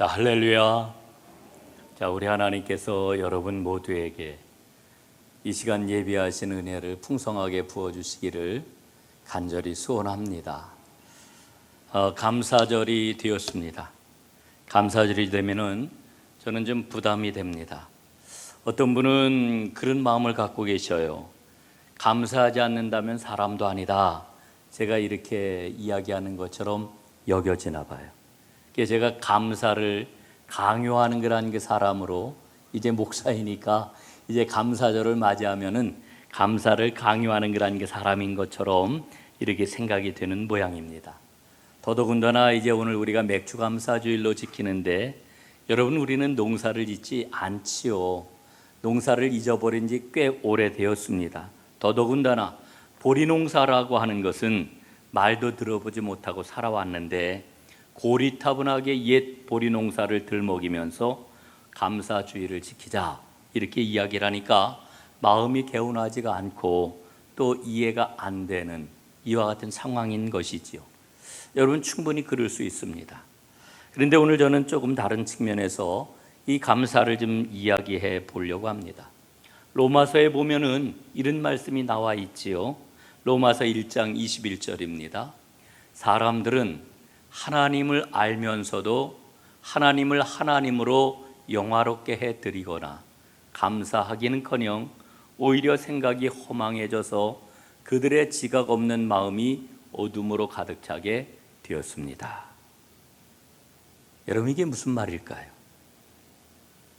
자, 할렐루야. 자, 우리 하나님께서 여러분 모두에게 이 시간 예비하신 은혜를 풍성하게 부어주시기를 간절히 소원합니다. 감사절이 되었습니다. 감사절이 되면은 저는 좀 부담이 됩니다. 어떤 분은 그런 마음을 갖고 계셔요. 감사하지 않는다면 사람도 아니다. 제가 이렇게 이야기하는 것처럼 여겨지나 봐요. 그래서 제가 감사를 강요하는 그런 그 사람으로 이제 목사이니까 이제 감사절을 맞이하면은 감사를 강요하는 그런 그 사람인 것처럼 이렇게 생각이 되는 모양입니다. 더더군다나 이제 오늘 우리가 맥주 감사주일로 지키는데 여러분, 우리는 농사를 짓지 않지요. 농사를 잊어버린 지 꽤 오래되었습니다. 더더군다나 보리농사라고 하는 것은 말도 들어보지 못하고 살아왔는데 고리타분하게 옛 보리농사를 들먹이면서 감사주의를 지키자 이렇게 이야기를 하니까 마음이 개운하지가 않고 또 이해가 안 되는 이와 같은 상황인 것이지요. 여러분, 충분히 그럴 수 있습니다. 그런데 오늘 저는 조금 다른 측면에서 이 감사를 좀 이야기해 보려고 합니다. 로마서에 보면은 이런 말씀이 나와 있지요. 로마서 1장 21절입니다. 사람들은 하나님을 알면서도 하나님을 하나님으로 영화롭게 해드리거나 감사하기는커녕 오히려 생각이 허망해져서 그들의 지각 없는 마음이 어둠으로 가득 차게 되었습니다. 여러분, 이게 무슨 말일까요?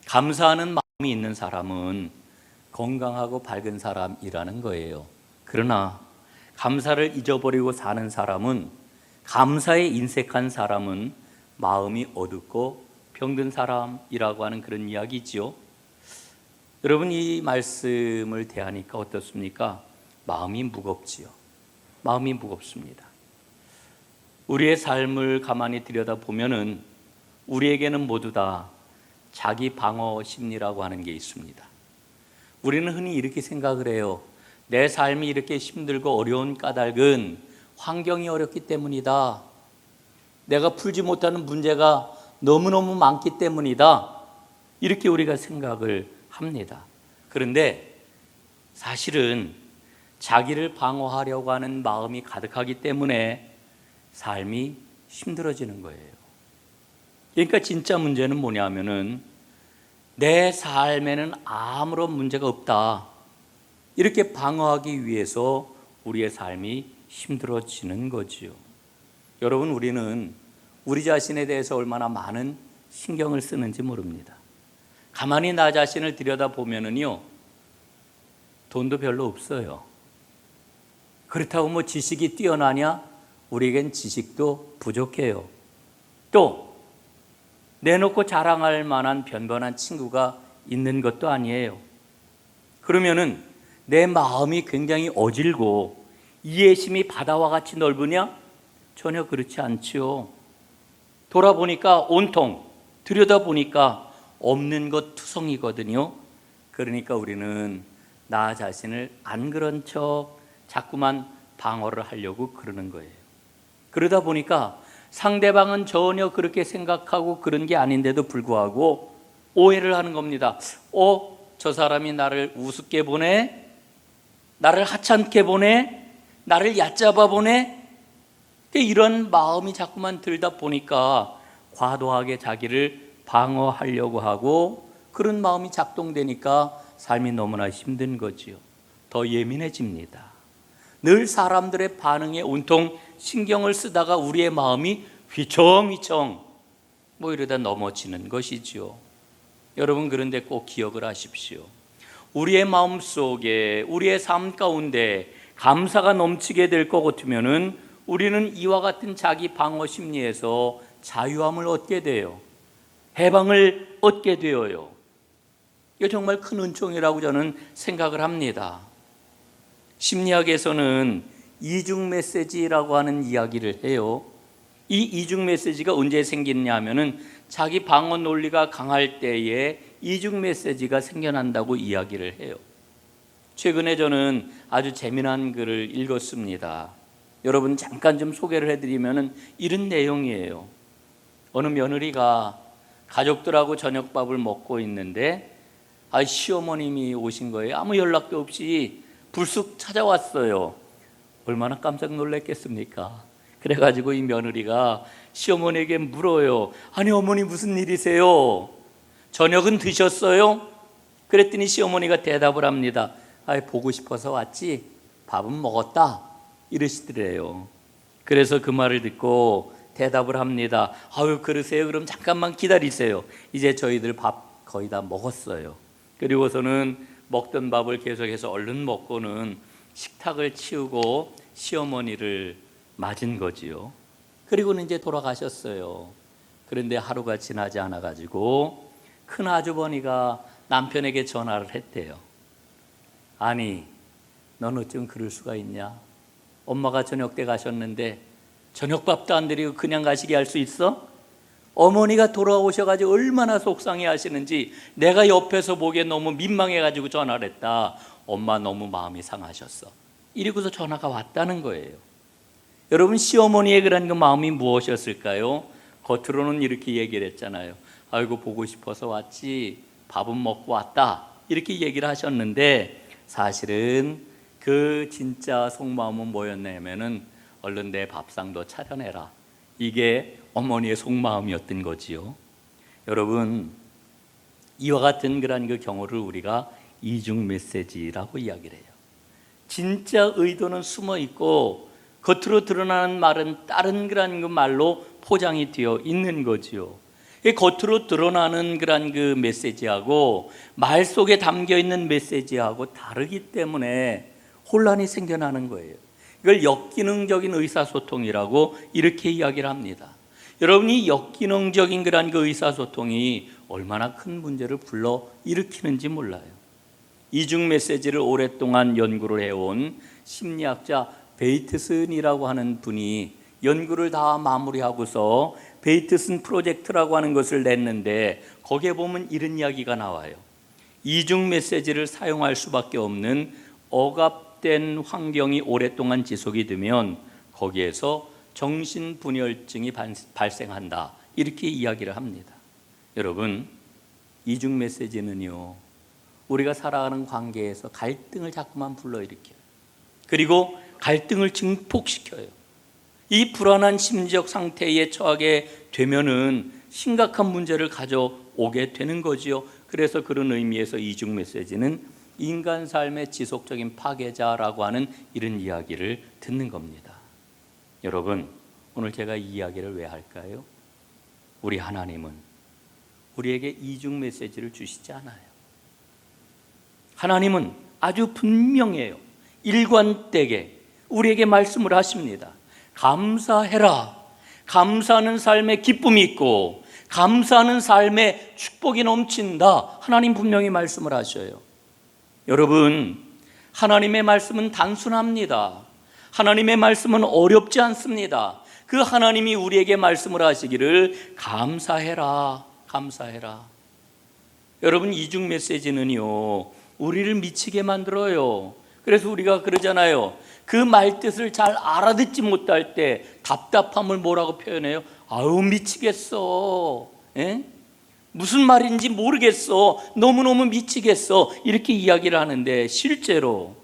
감사하는 마음이 있는 사람은 건강하고 밝은 사람이라는 거예요. 그러나 감사를 잊어버리고 사는 사람은, 감사에 인색한 사람은 마음이 어둡고 병든 사람이라고 하는 그런 이야기지요. 여러분, 이 말씀을 대하니까 어떻습니까? 마음이 무겁지요. 마음이 무겁습니다. 우리의 삶을 가만히 들여다보면은 우리에게는 모두 다 자기 방어 심리라고 하는 게 있습니다. 우리는 흔히 이렇게 생각을 해요. 내 삶이 이렇게 힘들고 어려운 까닭은 환경이 어렵기 때문이다. 내가 풀지 못하는 문제가 너무너무 많기 때문이다. 이렇게 우리가 생각을 합니다. 그런데 사실은 자기를 방어하려고 하는 마음이 가득하기 때문에 삶이 힘들어지는 거예요. 그러니까 진짜 문제는 뭐냐면은 내 삶에는 아무런 문제가 없다. 이렇게 방어하기 위해서 우리의 삶이 힘들어지는 거지요. 여러분, 우리는 우리 자신에 대해서 얼마나 많은 신경을 쓰는지 모릅니다. 가만히 나 자신을 들여다보면은요, 돈도 별로 없어요. 그렇다고 뭐 지식이 뛰어나냐? 우리에겐 지식도 부족해요. 또 내놓고 자랑할 만한 변변한 친구가 있는 것도 아니에요. 그러면은 내 마음이 굉장히 어질고 이해심이 바다와 같이 넓으냐? 전혀 그렇지 않지요. 돌아보니까 온통, 들여다보니까 없는 것 투성이거든요. 그러니까 우리는 나 자신을 안 그런 척 자꾸만 방어를 하려고 그러는 거예요. 그러다 보니까 상대방은 전혀 그렇게 생각하고 그런 게 아닌데도 불구하고 오해를 하는 겁니다. 저 사람이 나를 우습게 보네? 나를 하찮게 보네? 나를 얕잡아 보네? 이런 마음이 자꾸만 들다 보니까 과도하게 자기를 방어하려고 하고 그런 마음이 작동되니까 삶이 너무나 힘든 거지요. 더 예민해집니다. 늘 사람들의 반응에 온통 신경을 쓰다가 우리의 마음이 휘청휘청 이러다 넘어지는 것이지요. 여러분, 그런데 꼭 기억을 하십시오. 우리의 마음 속에, 우리의 삶 가운데 감사가 넘치게 될 것 같으면은 우리는 이와 같은 자기 방어 심리에서 자유함을 얻게 돼요. 해방을 얻게 되어요. 이게 정말 큰 은총이라고 저는 생각을 합니다. 심리학에서는 이중 메시지라고 하는 이야기를 해요. 이 이중 메시지가 언제 생기느냐 하면은 자기 방어 논리가 강할 때에 이중 메시지가 생겨난다고 이야기를 해요. 최근에 저는 아주 재미난 글을 읽었습니다. 여러분, 잠깐 좀 소개를 해드리면 이런 내용이에요. 어느 며느리가 가족들하고 저녁밥을 먹고 있는데 시어머님이 오신 거예요. 아무 연락도 없이 불쑥 찾아왔어요. 얼마나 깜짝 놀랐겠습니까? 그래가지고 이 며느리가 시어머니에게 물어요. 아니 어머니 무슨 일이세요? 저녁은 드셨어요? 그랬더니 시어머니가 대답을 합니다. 보고 싶어서 왔지 밥은 먹었다 이러시더래요. 그래서 그 말을 듣고 대답을 합니다. 그러세요? 그럼 잠깐만 기다리세요. 이제 저희들 밥 거의 다 먹었어요. 그리고서는 먹던 밥을 계속해서 얼른 먹고는 식탁을 치우고 시어머니를 맞은 거지요. 그리고는 이제 돌아가셨어요. 그런데 하루가 지나지 않아 가지고 큰 아주버니가 남편에게 전화를 했대요. 아니, 넌 어쩜 그럴 수가 있냐? 엄마가 저녁 때 가셨는데 저녁밥도 안 드리고 그냥 가시게 할 수 있어? 어머니가 돌아오셔가지고 얼마나 속상해 하시는지 내가 옆에서 보기에 너무 민망해가지고 전화를 했다. 엄마 너무 마음이 상하셨어. 이러고서 전화가 왔다는 거예요. 여러분, 시어머니의 그런 그 마음이 무엇이었을까요? 겉으로는 이렇게 얘기를 했잖아요. 아이고 보고 싶어서 왔지 밥은 먹고 왔다 이렇게 얘기를 하셨는데 사실은 그 진짜 속마음은 뭐였냐면은 얼른 내 밥상도 차려내라. 이게 어머니의 속마음이었던 거지요. 여러분, 이와 같은 그런 그 경우를 우리가 이중 메시지라고 이야기를 해요. 진짜 의도는 숨어 있고 겉으로 드러나는 말은 다른 그런 그 말로 포장이 되어 있는 거지요. 겉으로 드러나는 그런 그 메시지하고 말 속에 담겨 있는 메시지하고 다르기 때문에 혼란이 생겨나는 거예요. 이걸 역기능적인 의사소통이라고 이렇게 이야기를 합니다. 여러분이 역기능적인 그런 그 의사소통이 얼마나 큰 문제를 불러 일으키는지 몰라요. 이중 메시지를 오랫동안 연구를 해온 심리학자 베이트슨이라고 하는 분이 연구를 다 마무리하고서 베이트슨 프로젝트라고 하는 것을 냈는데 거기에 보면 이런 이야기가 나와요. 이중 메시지를 사용할 수밖에 없는 억압된 환경이 오랫동안 지속이 되면 거기에서 정신분열증이 발생한다 이렇게 이야기를 합니다. 여러분, 이중 메시지는요 우리가 살아가는 관계에서 갈등을 자꾸만 불러일으켜요. 그리고 갈등을 증폭시켜요. 이 불안한 심리적 상태에 처하게 되면은 심각한 문제를 가져오게 되는 거지요. 그래서 그런 의미에서 이중 메시지는 인간 삶의 지속적인 파괴자라고 하는 이런 이야기를 듣는 겁니다. 여러분, 오늘 제가 이 이야기를 왜 할까요? 우리 하나님은 우리에게 이중 메시지를 주시지 않아요. 하나님은 아주 분명해요. 일관되게 우리에게 말씀을 하십니다. 감사해라. 감사하는 삶에 기쁨이 있고 감사하는 삶에 축복이 넘친다. 하나님 분명히 말씀을 하셔요. 여러분, 하나님의 말씀은 단순합니다. 하나님의 말씀은 어렵지 않습니다. 그 하나님이 우리에게 말씀을 하시기를 감사해라, 감사해라. 여러분, 이중 메시지는요 우리를 미치게 만들어요. 그래서 우리가 그러잖아요. 그 말뜻을 잘 알아듣지 못할 때 답답함을 뭐라고 표현해요? 아유 미치겠어. 에? 무슨 말인지 모르겠어. 너무너무 미치겠어. 이렇게 이야기를 하는데 실제로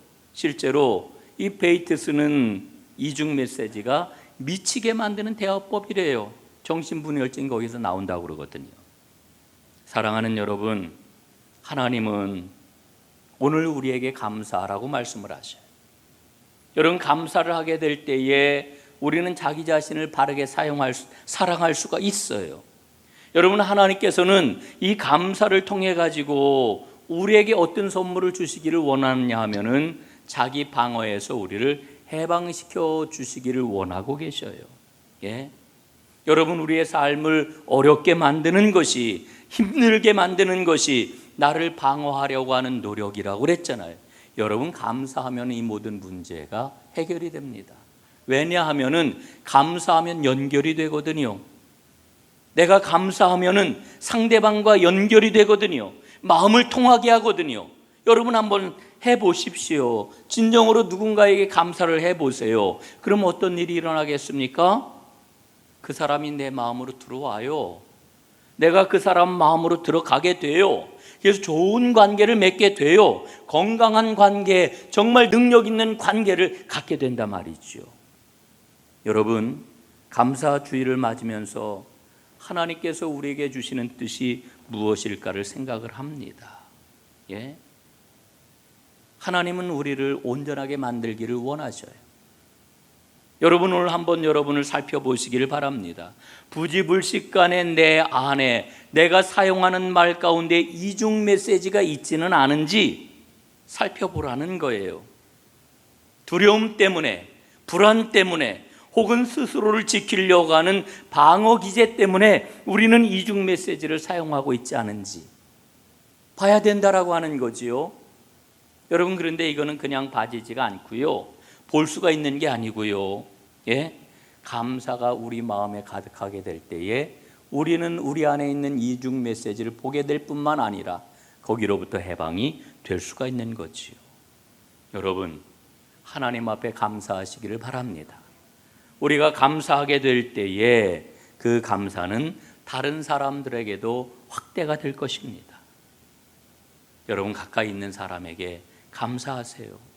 이 베이트스는 이중 메시지가 미치게 만드는 대화법이래요. 정신분열증이 거기서 나온다고 그러거든요. 사랑하는 여러분, 하나님은 오늘 우리에게 감사하라고 말씀을 하셔요. 여러분, 감사를 하게 될 때에 우리는 자기 자신을 바르게 사랑할 수가 있어요. 여러분, 하나님께서는 이 감사를 통해 가지고 우리에게 어떤 선물을 주시기를 원하느냐 하면은 자기 방어에서 우리를 해방시켜 주시기를 원하고 계셔요. 예? 여러분, 우리의 삶을 어렵게 만드는 것이, 힘들게 만드는 것이 나를 방어하려고 하는 노력이라고 그랬잖아요. 여러분, 감사하면 이 모든 문제가 해결이 됩니다. 왜냐하면은 감사하면 연결이 되거든요. 내가 감사하면은 상대방과 연결이 되거든요. 마음을 통하게 하거든요. 여러분 한번 해보십시오. 진정으로 누군가에게 감사를 해보세요. 그럼 어떤 일이 일어나겠습니까? 그 사람이 내 마음으로 들어와요. 내가 그 사람 마음으로 들어가게 돼요. 그래서 좋은 관계를 맺게 돼요. 건강한 관계, 정말 능력 있는 관계를 갖게 된단 말이죠. 여러분, 감사주의를 맞으면서 하나님께서 우리에게 주시는 뜻이 무엇일까를 생각을 합니다. 예? 하나님은 우리를 온전하게 만들기를 원하셔요. 여러분, 오늘 한번 여러분을 살펴보시기를 바랍니다. 부지불식간에 내 안에 내가 사용하는 말 가운데 이중 메시지가 있지는 않은지 살펴보라는 거예요. 두려움 때문에, 불안 때문에, 혹은 스스로를 지키려고 하는 방어 기제 때문에 우리는 이중 메시지를 사용하고 있지 않은지 봐야 된다라고 하는 거지요. 여러분, 그런데 이거는 그냥 봐지지가 않고요, 볼 수가 있는 게 아니고요. 예? 감사가 우리 마음에 가득하게 될 때에 우리는 우리 안에 있는 이중 메시지를 보게 될 뿐만 아니라 거기로부터 해방이 될 수가 있는 거지요. 여러분, 하나님 앞에 감사하시기를 바랍니다. 우리가 감사하게 될 때에 그 감사는 다른 사람들에게도 확대가 될 것입니다. 여러분, 가까이 있는 사람에게 감사하세요.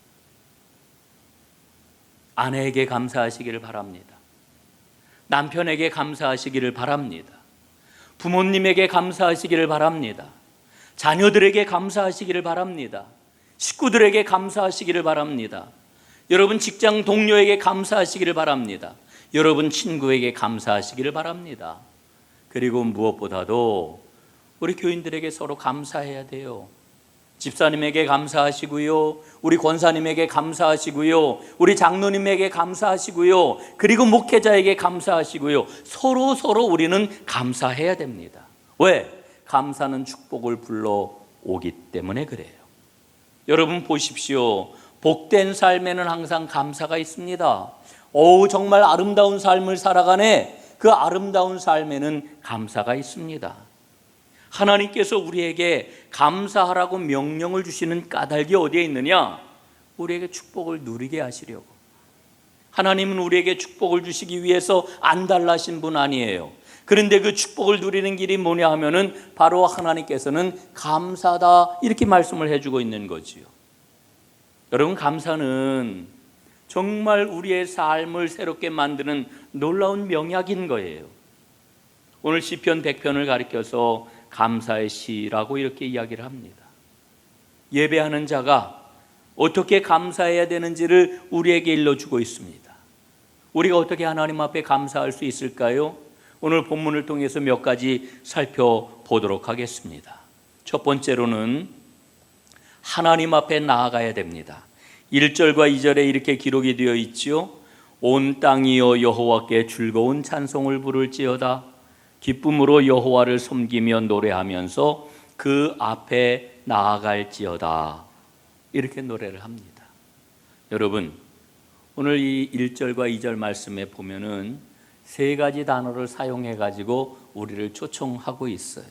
아내에게 감사하시기를 바랍니다. 남편에게 감사하시기를 바랍니다. 부모님에게 감사하시기를 바랍니다. 자녀들에게 감사하시기를 바랍니다. 식구들에게 감사하시기를 바랍니다. 여러분, 직장 동료에게 감사하시기를 바랍니다. 여러분, 친구에게 감사하시기를 바랍니다. 그리고 무엇보다도 우리 교인들에게 서로 감사해야 돼요. 집사님에게 감사하시고요, 우리 권사님에게 감사하시고요, 우리 장로님에게 감사하시고요, 그리고 목회자에게 감사하시고요. 서로 우리는 감사해야 됩니다. 왜? 감사는 축복을 불러오기 때문에 그래요. 여러분 보십시오. 복된 삶에는 항상 감사가 있습니다. 정말 아름다운 삶을 살아가네. 그 아름다운 삶에는 감사가 있습니다. 하나님께서 우리에게 감사하라고 명령을 주시는 까닭이 어디에 있느냐? 우리에게 축복을 누리게 하시려고. 하나님은 우리에게 축복을 주시기 위해서 안달나신 분 아니에요. 그런데 그 축복을 누리는 길이 뭐냐 하면은 바로 하나님께서는 감사다, 이렇게 말씀을 해주고 있는 거지요. 여러분, 감사는 정말 우리의 삶을 새롭게 만드는 놀라운 명약인 거예요. 오늘 시편 100편을 가리켜서 감사의 시라고 이렇게 이야기를 합니다. 예배하는 자가 어떻게 감사해야 되는지를 우리에게 일러주고 있습니다. 우리가 어떻게 하나님 앞에 감사할 수 있을까요? 오늘 본문을 통해서 몇 가지 살펴보도록 하겠습니다. 첫 번째로는 하나님 앞에 나아가야 됩니다. 1절과 2절에 이렇게 기록이 되어 있지요. 온 땅이여 여호와께 즐거운 찬송을 부를지어다. 기쁨으로 여호와를 섬기며 노래하면서 그 앞에 나아갈지어다. 이렇게 노래를 합니다. 여러분, 오늘 이 1절과 2절 말씀에 보면은 세 가지 단어를 사용해 가지고 우리를 초청하고 있어요.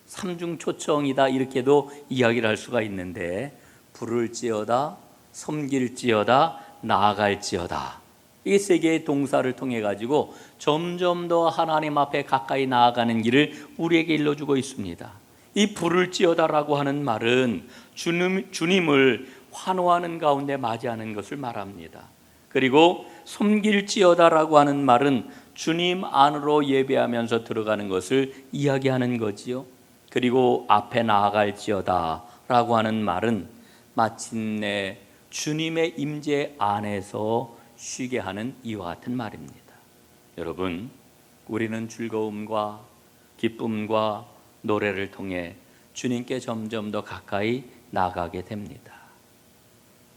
삼중 초청이다, 이렇게도 이야기를 할 수가 있는데, 부를지어다, 섬길지어다, 나아갈지어다, 이 세 개의 동사를 통해 가지고 점점 더 하나님 앞에 가까이 나아가는 길을 우리에게 일러주고 있습니다. 이 부를지어다라고 하는 말은 주님을 환호하는 가운데 맞이하는 것을 말합니다. 그리고 섬길지어다라고 하는 말은 주님 안으로 예배하면서 들어가는 것을 이야기하는 거지요. 그리고 앞에 나아갈지어다라고 하는 말은 마침내 주님의 임재 안에서 쉬게 하는 이와 같은 말입니다. 여러분, 우리는 즐거움과 기쁨과 노래를 통해 주님께 점점 더 가까이 나아가게 됩니다.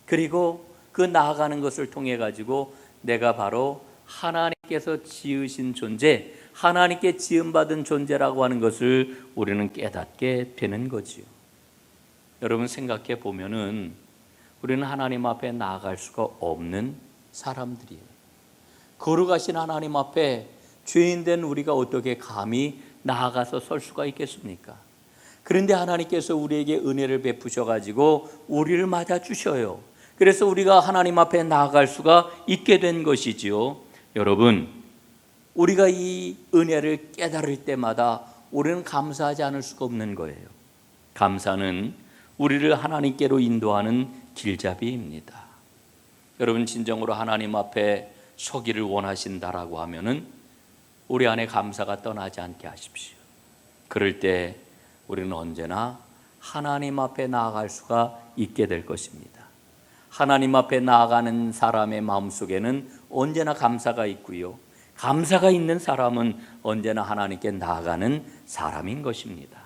그리고 그 나아가는 것을 통해 가지고 내가 바로 하나님께서 지으신 존재, 하나님께 지음받은 존재라고 하는 것을 우리는 깨닫게 되는 거지요. 여러분, 생각해 보면은 우리는 하나님 앞에 나아갈 수가 없는 사람들이에요. 거룩하신 하나님 앞에 죄인된 우리가 어떻게 감히 나아가서 설 수가 있겠습니까? 그런데 하나님께서 우리에게 은혜를 베푸셔 가지고 우리를 맞아 주셔요. 그래서 우리가 하나님 앞에 나아갈 수가 있게 된 것이지요. 여러분, 우리가 이 은혜를 깨달을 때마다 우리는 감사하지 않을 수가 없는 거예요. 감사는 우리를 하나님께로 인도하는 길잡이입니다. 여러분, 진정으로 하나님 앞에 서기를 원하신다라고 하면은 우리 안에 감사가 떠나지 않게 하십시오. 그럴 때 우리는 언제나 하나님 앞에 나아갈 수가 있게 될 것입니다. 하나님 앞에 나아가는 사람의 마음속에는 언제나 감사가 있고요, 감사가 있는 사람은 언제나 하나님께 나아가는 사람인 것입니다.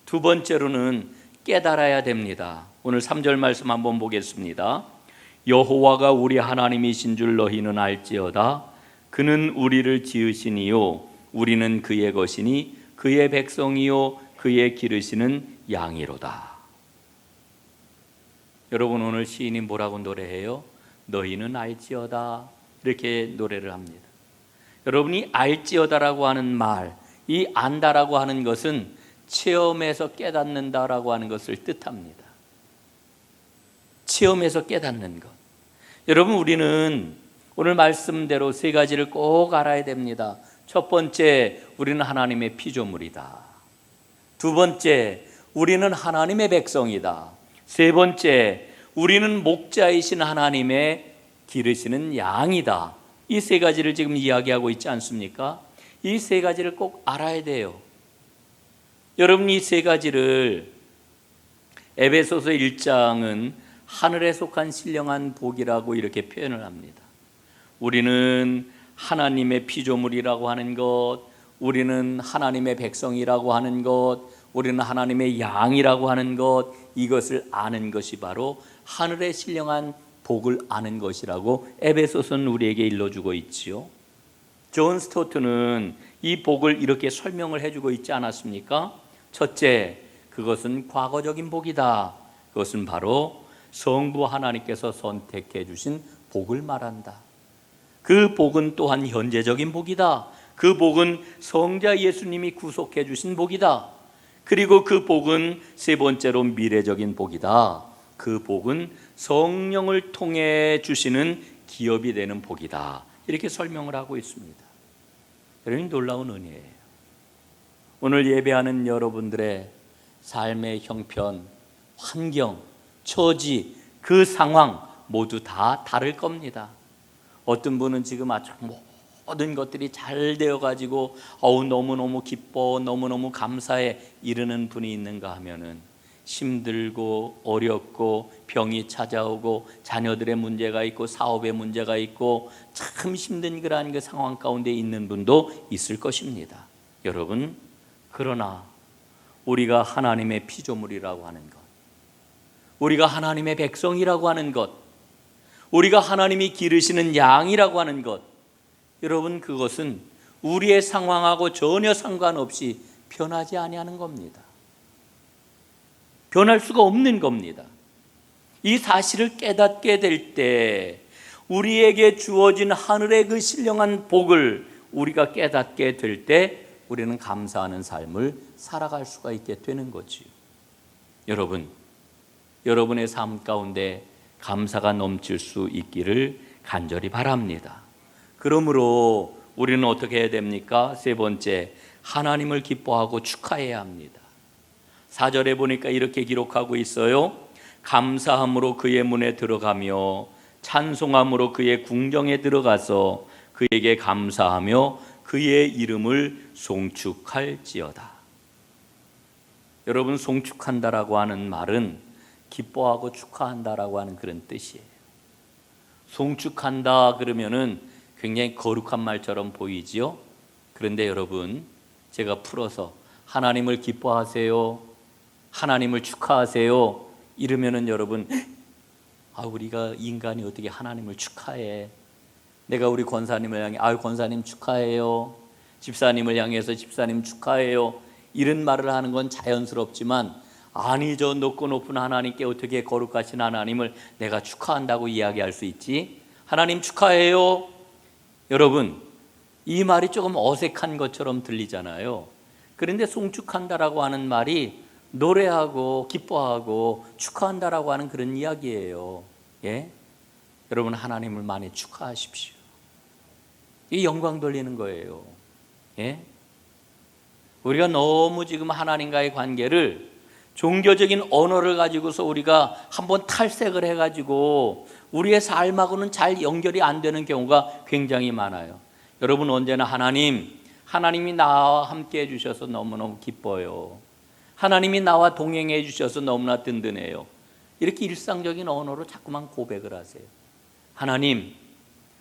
두 번째로는 깨달아야 됩니다. 오늘 3절 말씀 한번 보겠습니다. 여호와가 우리 하나님이신 줄 너희는 알지어다. 그는 우리를 지으시니요 우리는 그의 것이니 그의 백성이요 그의 기르시는 양이로다. 여러분, 오늘 시인이 뭐라고 노래해요? 너희는 알지어다, 이렇게 노래를 합니다. 여러분이 알지어다라고 하는 말, 이 안다라고 하는 것은 체험해서 깨닫는다라고 하는 것을 뜻합니다. 체험해서 깨닫는 것. 여러분, 우리는 오늘 말씀대로 세 가지를 꼭 알아야 됩니다. 첫 번째, 우리는 하나님의 피조물이다. 두 번째, 우리는 하나님의 백성이다. 세 번째, 우리는 목자이신 하나님의 기르시는 양이다. 이 세 가지를 지금 이야기하고 있지 않습니까? 이 세 가지를 꼭 알아야 돼요. 여러분, 이 세 가지를 에베소서 1장은 하늘에 속한 신령한 복이라고 이렇게 표현을 합니다. 우리는 하나님의 피조물이라고 하는 것, 우리는 하나님의 백성이라고 하는 것, 우리는 하나님의 양이라고 하는 것, 이것을 아는 것이 바로 하늘의 신령한 복을 아는 것이라고 에베소서는 우리에게 일러주고 있지요. 존 스토트는 이 복을 이렇게 설명을 해주고 있지 않았습니까? 첫째, 그것은 과거적인 복이다. 그것은 바로 성부 하나님께서 선택해 주신 복을 말한다. 그 복은 또한 현재적인 복이다. 그 복은 성자 예수님이 구속해 주신 복이다. 그리고 그 복은 세 번째로 미래적인 복이다. 그 복은 성령을 통해 주시는 기업이 되는 복이다. 이렇게 설명을 하고 있습니다. 여러분, 놀라운 은혜예요. 오늘 예배하는 여러분들의 삶의 형편, 환경, 처지, 그 상황 모두 다 다를 겁니다. 어떤 분은 지금 아주 모든 것들이 잘 되어가지고 너무너무 기뻐, 너무너무 감사해 이러는 분이 있는가 하면은 힘들고 어렵고 병이 찾아오고 자녀들의 문제가 있고 사업의 문제가 있고 참 힘든 그러한 그 상황 가운데 있는 분도 있을 것입니다. 여러분, 그러나 우리가 하나님의 피조물이라고 하는 것, 우리가 하나님의 백성이라고 하는 것, 우리가 하나님이 기르시는 양이라고 하는 것, 여러분, 그것은 우리의 상황하고 전혀 상관없이 변하지 아니하는 겁니다. 변할 수가 없는 겁니다. 이 사실을 깨닫게 될 때 우리에게 주어진 하늘의 그 신령한 복을 우리가 깨닫게 될 때 우리는 감사하는 삶을 살아갈 수가 있게 되는 거지요. 여러분, 여러분의 삶 가운데 감사가 넘칠 수 있기를 간절히 바랍니다. 그러므로 우리는 어떻게 해야 됩니까? 세 번째, 하나님을 기뻐하고 축하해야 합니다. 4절에 보니까 이렇게 기록하고 있어요. 감사함으로 그의 문에 들어가며 찬송함으로 그의 궁정에 들어가서 그에게 감사하며 그의 이름을 송축할지어다. 여러분, 송축한다라고 하는 말은 기뻐하고 축하한다라고 하는 그런 뜻이에요. 송축한다 그러면은 굉장히 거룩한 말처럼 보이지요. 그런데 여러분, 제가 풀어서 하나님을 기뻐하세요, 하나님을 축하하세요 이러면은 여러분, 우리가 인간이 어떻게 하나님을 축하해? 내가 우리 권사님을 향해 권사님 축하해요, 집사님을 향해서 집사님 축하해요 이런 말을 하는 건 자연스럽지만, 아니 저 높고 높은 하나님께 어떻게 거룩하신 하나님을 내가 축하한다고 이야기할 수 있지? 하나님 축하해요. 여러분, 이 말이 조금 어색한 것처럼 들리잖아요. 그런데 송축한다라고 하는 말이 노래하고 기뻐하고 축하한다라고 하는 그런 이야기예요. 예? 여러분, 하나님을 많이 축하하십시오. 이 영광 돌리는 거예요. 예? 우리가 너무 지금 하나님과의 관계를 종교적인 언어를 가지고서 우리가 한번 탈색을 해가지고 우리의 삶하고는 잘 연결이 안 되는 경우가 굉장히 많아요. 여러분, 언제나 하나님이 나와 함께 해주셔서 너무너무 기뻐요. 하나님이 나와 동행해 주셔서 너무나 든든해요. 이렇게 일상적인 언어로 자꾸만 고백을 하세요.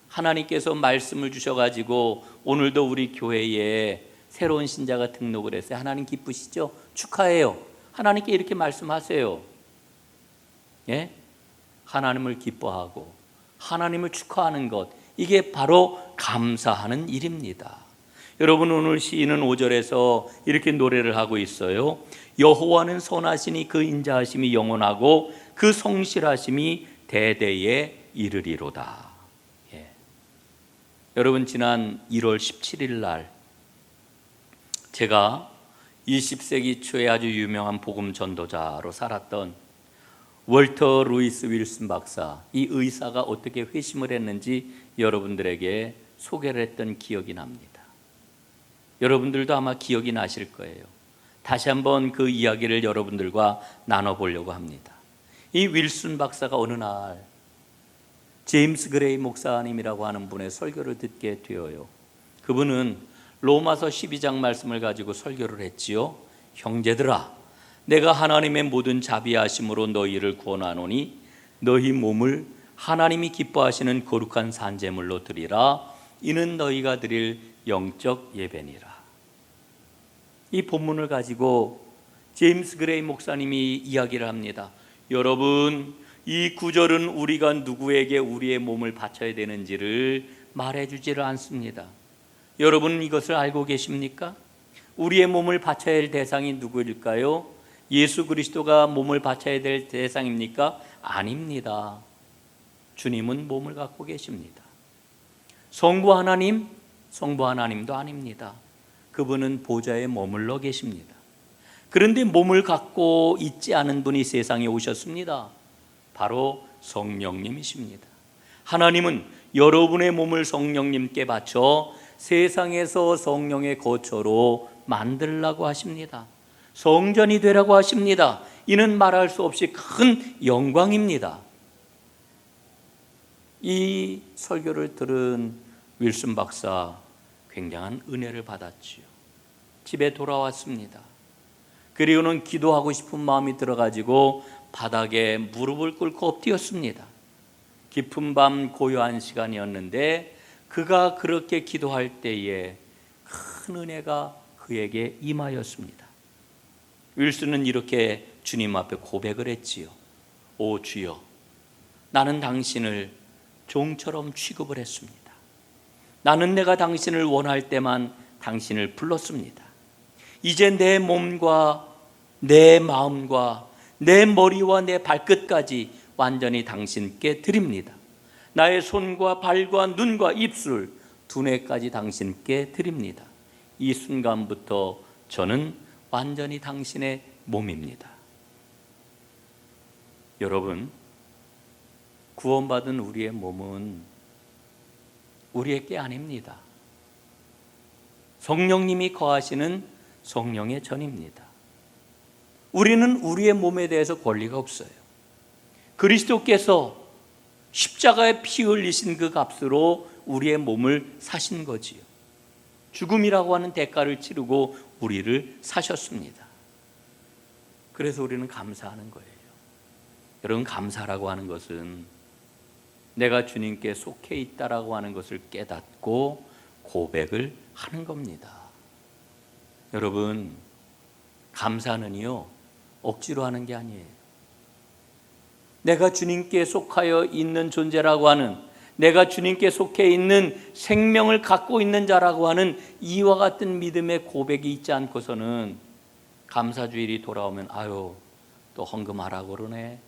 하나님께서 말씀을 주셔가지고 오늘도 우리 교회에 새로운 신자가 등록을 했어요. 하나님 기쁘시죠? 축하해요. 하나님께 이렇게 말씀하세요. 예? 하나님을 기뻐하고 하나님을 축하하는 것, 이게 바로 감사하는 일입니다. 여러분, 오늘 시인은 5절에서 이렇게 노래를 하고 있어요. 여호와는 선하시니 그 인자하심이 영원하고 그 성실하심이 대대에 이르리로다. 예. 여러분, 지난 1월 17일 날 제가 20세기 초에 아주 유명한 복음 전도자로 살았던 월터 루이스 윌슨 박사, 이 의사가 어떻게 회심을 했는지 여러분들에게 소개를 했던 기억이 납니다. 여러분들도 아마 기억이 나실 거예요. 다시 한번 그 이야기를 여러분들과 나눠보려고 합니다. 이 윌슨 박사가 어느 날 제임스 그레이 목사님이라고 하는 분의 설교를 듣게 되어요. 그분은 로마서 12장 말씀을 가지고 설교를 했지요. 형제들아, 내가 하나님의 모든 자비하심으로 너희를 구원하노니 너희 몸을 하나님이 기뻐하시는 거룩한 산제물로 드리라. 이는 너희가 드릴 영적 예배니라. 이 본문을 가지고 제임스 그레이 목사님이 이야기를 합니다. 여러분, 이 구절은 우리가 누구에게 우리의 몸을 바쳐야 되는지를 말해주지를 않습니다. 여러분, 이것을 알고 계십니까? 우리의 몸을 바쳐야 할 대상이 누구일까요? 예수 그리스도가 몸을 바쳐야 될 대상입니까? 아닙니다. 주님은 몸을 갖고 계십니다. 성부 하나님도 아닙니다. 그분은 보좌에 머물러 계십니다. 그런데 몸을 갖고 있지 않은 분이 세상에 오셨습니다. 바로 성령님이십니다. 하나님은 여러분의 몸을 성령님께 바쳐 세상에서 성령의 거처로 만들라고 하십니다. 성전이 되라고 하십니다. 이는 말할 수 없이 큰 영광입니다. 이 설교를 들은 윌슨 박사, 굉장한 은혜를 받았지요. 집에 돌아왔습니다. 그리고는 기도하고 싶은 마음이 들어가지고 바닥에 무릎을 꿇고 엎드렸습니다. 깊은 밤 고요한 시간이었는데 그가 그렇게 기도할 때에 큰 은혜가 그에게 임하였습니다. 윌슨은 이렇게 주님 앞에 고백을 했지요. 오 주여, 나는 당신을 종처럼 취급을 했습니다. 나는 내가 당신을 원할 때만 당신을 불렀습니다. 이제 내 몸과 내 마음과 내 머리와 내 발끝까지 완전히 당신께 드립니다. 나의 손과 발과 눈과 입술, 두뇌까지 당신께 드립니다. 이 순간부터 저는 완전히 당신의 몸입니다. 여러분, 구원받은 우리의 몸은 우리의 게 아닙니다. 성령님이 거하시는 성령의 전입니다. 우리는 우리의 몸에 대해서 권리가 없어요. 그리스도께서 십자가에 피 흘리신 그 값으로 우리의 몸을 사신 거지요. 죽음이라고 하는 대가를 치르고 우리를 사셨습니다. 그래서 우리는 감사하는 거예요. 여러분, 감사라고 하는 것은 내가 주님께 속해 있다라고 하는 것을 깨닫고 고백을 하는 겁니다. 여러분, 감사는요, 억지로 하는 게 아니에요. 내가 주님께 속하여 있는 존재라고 하는, 내가 주님께 속해 있는 생명을 갖고 있는 자라고 하는 이와 같은 믿음의 고백이 있지 않고서는 감사주일이 돌아오면 아유, 또 헌금하라고 그러네.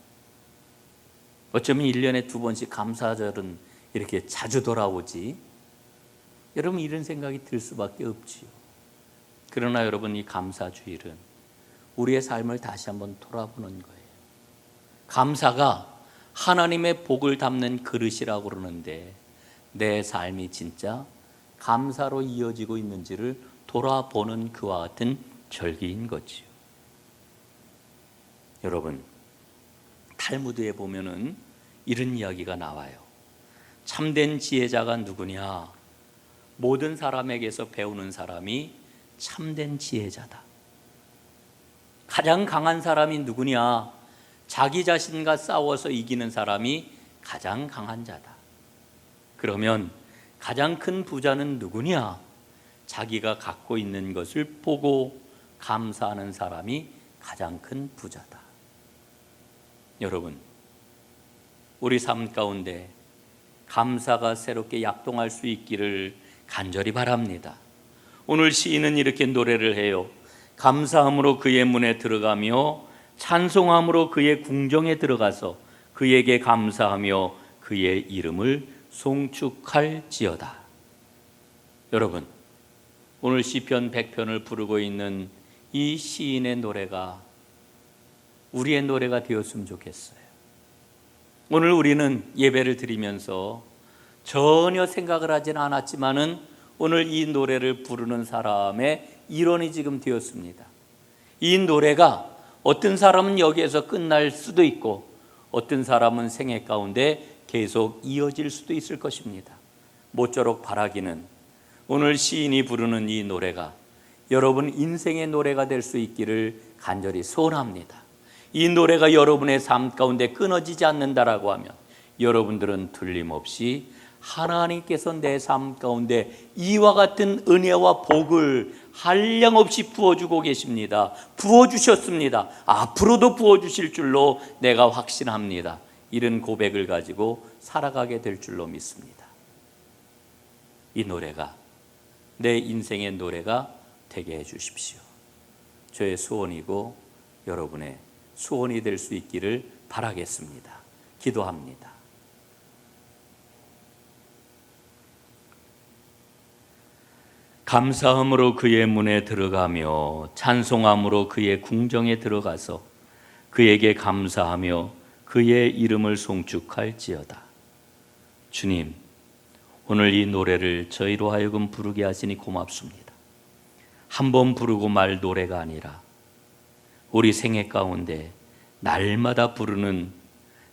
어쩌면 1년에 2번씩 감사절은 이렇게 자주 돌아오지. 여러분, 이런 생각이 들 수밖에 없지요. 그러나 여러분, 이 감사주일은 우리의 삶을 다시 한번 돌아보는 거예요. 감사가 하나님의 복을 담는 그릇이라고 그러는데 내 삶이 진짜 감사로 이어지고 있는지를 돌아보는 그와 같은 절기인 거지요. 여러분, 탈무드에 보면은 이런 이야기가 나와요. 참된 지혜자가 누구냐? 모든 사람에게서 배우는 사람이 참된 지혜자다. 가장 강한 사람이 누구냐? 자기 자신과 싸워서 이기는 사람이 가장 강한 자다. 그러면 가장 큰 부자는 누구냐? 자기가 갖고 있는 것을 보고 감사하는 사람이 가장 큰 부자다. 여러분, 우리 삶 가운데 감사가 새롭게 약동할 수 있기를 간절히 바랍니다. 오늘 시인은 이렇게 노래를 해요. 감사함으로 그의 문에 들어가며 찬송함으로 그의 궁정에 들어가서 그에게 감사하며 그의 이름을 송축할지어다. 여러분, 오늘 시편 100편을 부르고 있는 이 시인의 노래가 우리의 노래가 되었으면 좋겠어요. 오늘 우리는 예배를 드리면서 전혀 생각을 하지는 않았지만은 오늘 이 노래를 부르는 사람의 일원이 지금 되었습니다. 이 노래가 어떤 사람은 여기에서 끝날 수도 있고 어떤 사람은 생애 가운데 계속 이어질 수도 있을 것입니다. 모쪼록 바라기는 오늘 시인이 부르는 이 노래가 여러분 인생의 노래가 될 수 있기를 간절히 소원합니다. 이 노래가 여러분의 삶 가운데 끊어지지 않는다라고 하면 여러분들은 틀림없이 하나님께서 내 삶 가운데 이와 같은 은혜와 복을 한량없이 부어주고 계십니다. 부어주셨습니다. 앞으로도 부어주실 줄로 내가 확신합니다. 이런 고백을 가지고 살아가게 될 줄로 믿습니다. 이 노래가 내 인생의 노래가 되게 해주십시오. 저의 소원이고 여러분의 소원이 될 수 있기를 바라겠습니다. 기도합니다. 감사함으로 그의 문에 들어가며 찬송함으로 그의 궁정에 들어가서 그에게 감사하며 그의 이름을 송축할지어다. 주님, 오늘 이 노래를 저희로 하여금 부르게 하시니 고맙습니다. 한 번 부르고 말 노래가 아니라 우리 생애 가운데 날마다 부르는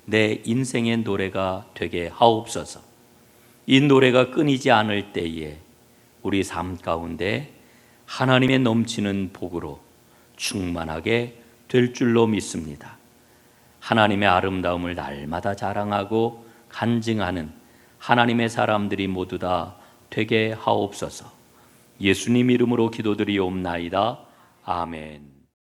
내 인생의 노래가 되게 하옵소서. 이 노래가 끊이지 않을 때에 우리 삶 가운데 하나님의 넘치는 복으로 충만하게 될 줄로 믿습니다. 하나님의 아름다움을 날마다 자랑하고 간증하는 하나님의 사람들이 모두 다 되게 하옵소서. 예수님 이름으로 기도드리옵나이다. 아멘.